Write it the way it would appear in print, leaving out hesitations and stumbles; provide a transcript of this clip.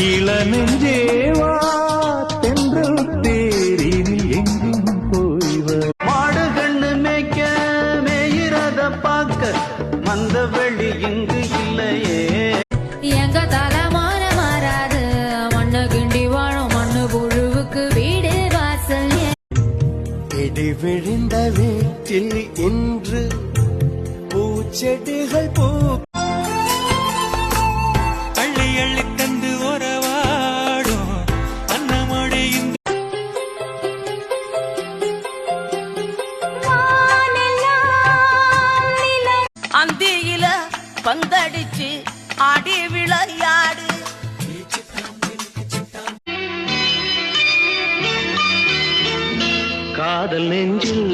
இளநெஞ்சேவா தென்றல் தேரில் எங்கும் போய்வர் மாடு கண்ணு மேய்க்க மேயிறத பார்க்க மந்த வெளி இங்கு இல்லையே. எங்க தலைமான மாறாது மண்ணு கிண்டி வாழும் மண்ணு புழுவுக்கு வீடு வாசல். இடி விழுந்த வீட்டில் இன்று பூச்செடிகள் பூ அள்ளி அள்ளி தந்து உறவாடும் அன்னமழையின் அந்தியில பந்தடிச்சு ஆடி விளையாடு. காதல் நெஞ்சில்